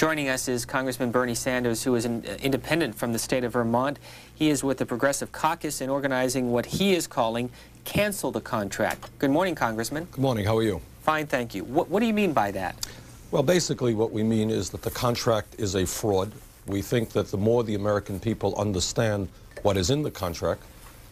Joining us is Congressman Bernie Sanders, who is an independent from the state of Vermont. He is with the Progressive Caucus in organizing what he is calling Cancel the Contract. Good morning, Congressman. Good morning. How are you? Fine, thank you. What do you mean by that? Well, basically what we mean is that the contract is a fraud. We think that the more the American people understand what is in the contract,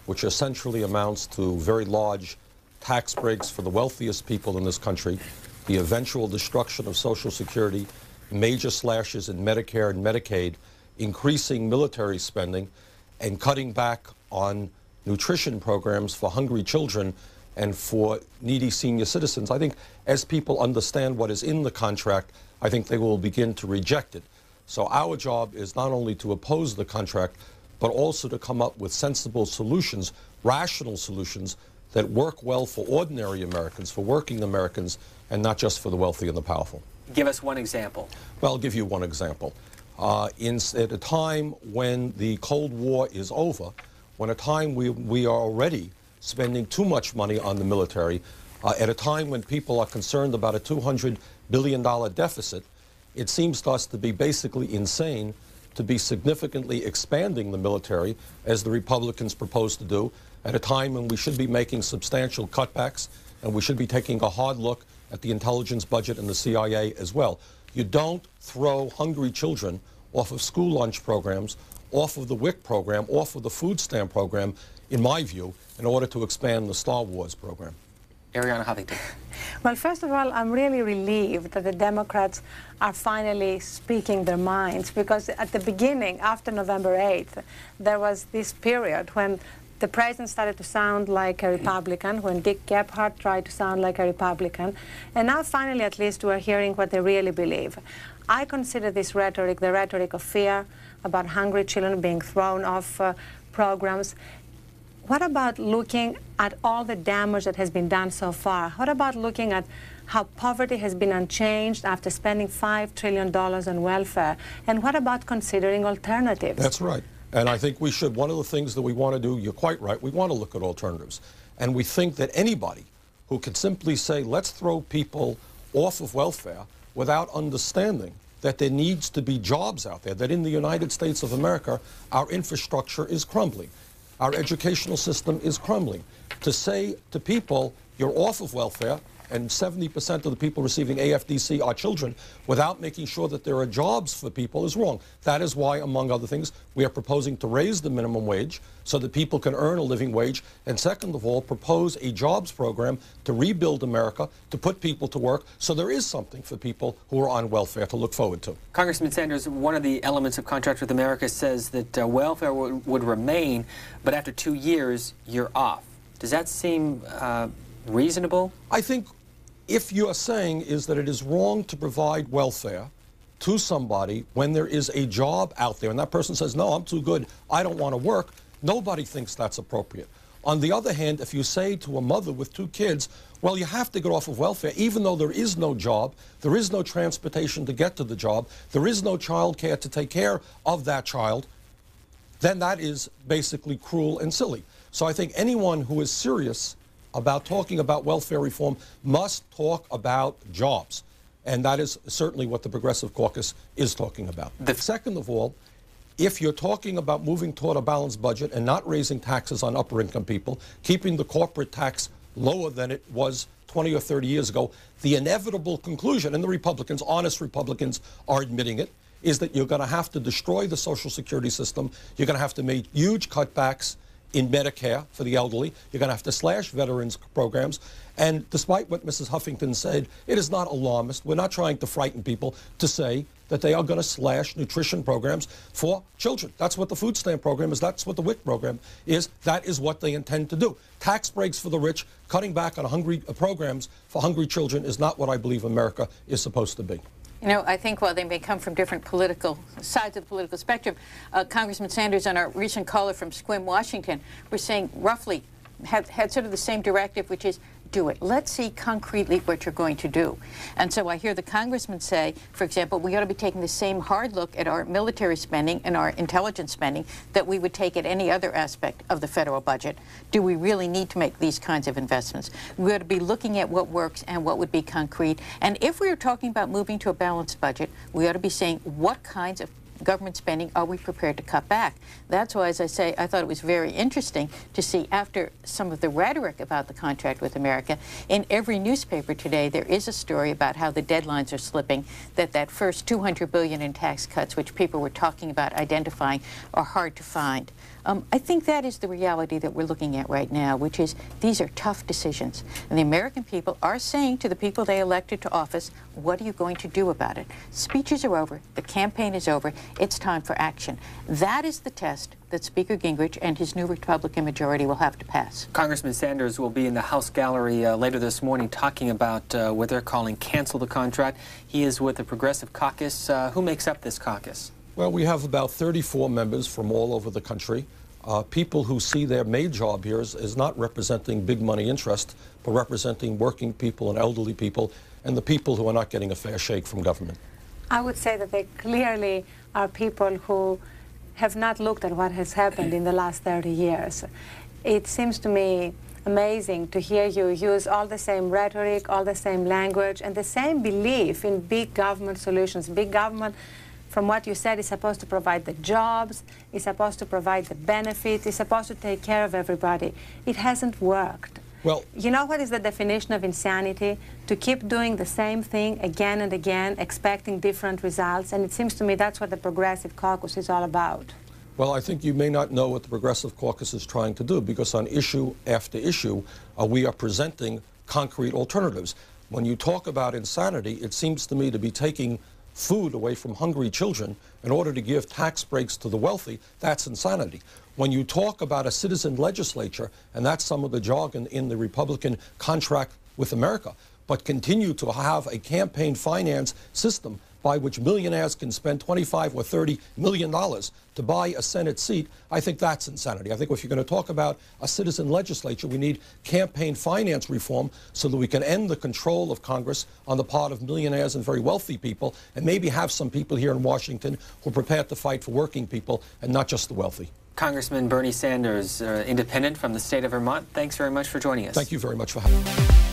which essentially amounts to very large tax breaks for the wealthiest people in this country, the eventual destruction of Social Security, major slashes in Medicare and Medicaid, increasing military spending, and cutting back on nutrition programs for hungry children and for needy senior citizens. I think as people understand what is in the contract, I think they will begin to reject it. So our job is not only to oppose the contract, but also to come up with sensible solutions, rational solutions that work well for ordinary Americans, for working Americans, and not just for the wealthy and the powerful. Give us one example. Well, I'll give you one example. At a time when the Cold War is over, when a time we are already spending too much money on the military, at a time when people are concerned about a $200 billion deficit, it seems to us to be basically insane to be significantly expanding the military, as the Republicans propose to do, at a time when we should be making substantial cutbacks, and we should be taking a hard look at the intelligence budget and the CIA as well. You don't throw hungry children off of school lunch programs, off of the WIC program, off of the food stamp program, in my view, in order to expand the Star Wars program. Ariana Huffington. Well, first of all, I'm really relieved that the Democrats are finally speaking their minds, because at the beginning, after November 8th, there was this period when the president started to sound like a Republican, when Dick Gephardt tried to sound like a Republican, and now finally at least we're hearing what they really believe. I consider this rhetoric the rhetoric of fear about hungry children being thrown off programs. What about looking at all the damage that has been done so far? What about looking at how poverty has been unchanged after spending $5 trillion on welfare? And what about considering alternatives? That's right. And I think we should. One of the things that we want to do, you're quite right, we want to look at alternatives. And we think that anybody who could simply say, let's throw people off of welfare without understanding that there needs to be jobs out there, that in the United States of America, our infrastructure is crumbling. Our educational system is crumbling. To say to people, you're off of welfare, and 70% of the people receiving AFDC are children, without making sure that there are jobs for people is wrong. That is why, among other things, we are proposing to raise the minimum wage so that people can earn a living wage, and second of all, propose a jobs program to rebuild America, to put people to work, so there is something for people who are on welfare to look forward to. Congressman Sanders, one of the elements of Contract with America says that welfare would remain, but after 2 years, you're off. Does that seem reasonable? I think if you are saying is that it is wrong to provide welfare to somebody when there is a job out there and that person says, no, I'm too good, I don't want to work, nobody thinks that's appropriate. On the other hand, if you say to a mother with 2 kids, well, you have to get off of welfare, even though there is no job, there is no transportation to get to the job, there is no child care to take care of that child, then that is basically cruel and silly. So I think anyone who is serious about talking about welfare reform must talk about jobs. And that is certainly what the Progressive Caucus is talking about. Second of all, if you're talking about moving toward a balanced budget and not raising taxes on upper income people, keeping the corporate tax lower than it was 20 or 30 years ago, the inevitable conclusion, and the Republicans, honest Republicans, are admitting it, is that you're going to have to destroy the Social Security system. You're going to have to make huge cutbacks in Medicare for the elderly. You're going to have to slash veterans programs. And despite what Mrs. Huffington said, it is not alarmist. We're not trying to frighten people to say that they are going to slash nutrition programs for children. That's what the food stamp program is. That's what the WIC program is. That is what they intend to do. Tax breaks for the rich, cutting back on hungry programs for hungry children is not what I believe America is supposed to be. You know, I think while they may come from different political sides of the political spectrum, Congressman Sanders and our recent caller from Sequim, Washington, were saying roughly had sort of the same directive, which is do it. Let's see concretely what you're going to do. And so I hear the congressman say, for example, we ought to be taking the same hard look at our military spending and our intelligence spending that we would take at any other aspect of the federal budget. Do we really need to make these kinds of investments? We ought to be looking at what works and what would be concrete. And if we are talking about moving to a balanced budget, we ought to be saying what kinds of government spending are we prepared to cut back? That's why, as I say, I thought it was very interesting to see, after some of the rhetoric about the contract with America, in every newspaper today there is a story about how the deadlines are slipping, that first $200 billion in tax cuts, which people were talking about identifying, are hard to find. I think that is the reality that we're looking at right now, which is these are tough decisions. And the American people are saying to the people they elected to office, what are you going to do about it? Speeches are over. The campaign is over. It's time for action. That is the test that Speaker Gingrich and his new Republican majority will have to pass. Congressman Sanders will be in the House gallery later this morning talking about what they're calling cancel the contract. He is with the Progressive Caucus. Who makes up this caucus? Well, we have about 34 members from all over the country. People who see their main job here is not representing big money interest, but representing working people and elderly people and the people who are not getting a fair shake from government. I would say that they clearly are people who have not looked at what has happened in the last 30 years. It seems to me amazing to hear you use all the same rhetoric, all the same language, and the same belief in big government solutions. Big government, from what you said, is supposed to provide the jobs, is supposed to provide the benefits, is supposed to take care of everybody. It hasn't worked. Well, you know what is the definition of insanity? To keep doing the same thing again and again, expecting different results, and it seems to me that's what the Progressive Caucus is all about. Well, I think you may not know what the Progressive Caucus is trying to do, because on issue after issue, we are presenting concrete alternatives. When you talk about insanity, it seems to me to be taking food away from hungry children in order to give tax breaks to the wealthy. That's insanity. When you talk about a citizen legislature, and that's some of the jargon in the Republican contract with America, but continue to have a campaign finance system by which millionaires can spend $25 or $30 million to buy a Senate seat, I think that's insanity. I think if you're going to talk about a citizen legislature, we need campaign finance reform so that we can end the control of Congress on the part of millionaires and very wealthy people, and maybe have some people here in Washington who are prepared to fight for working people and not just the wealthy. Congressman Bernie Sanders, independent from the state of Vermont, thanks very much for joining us. Thank you very much for having me.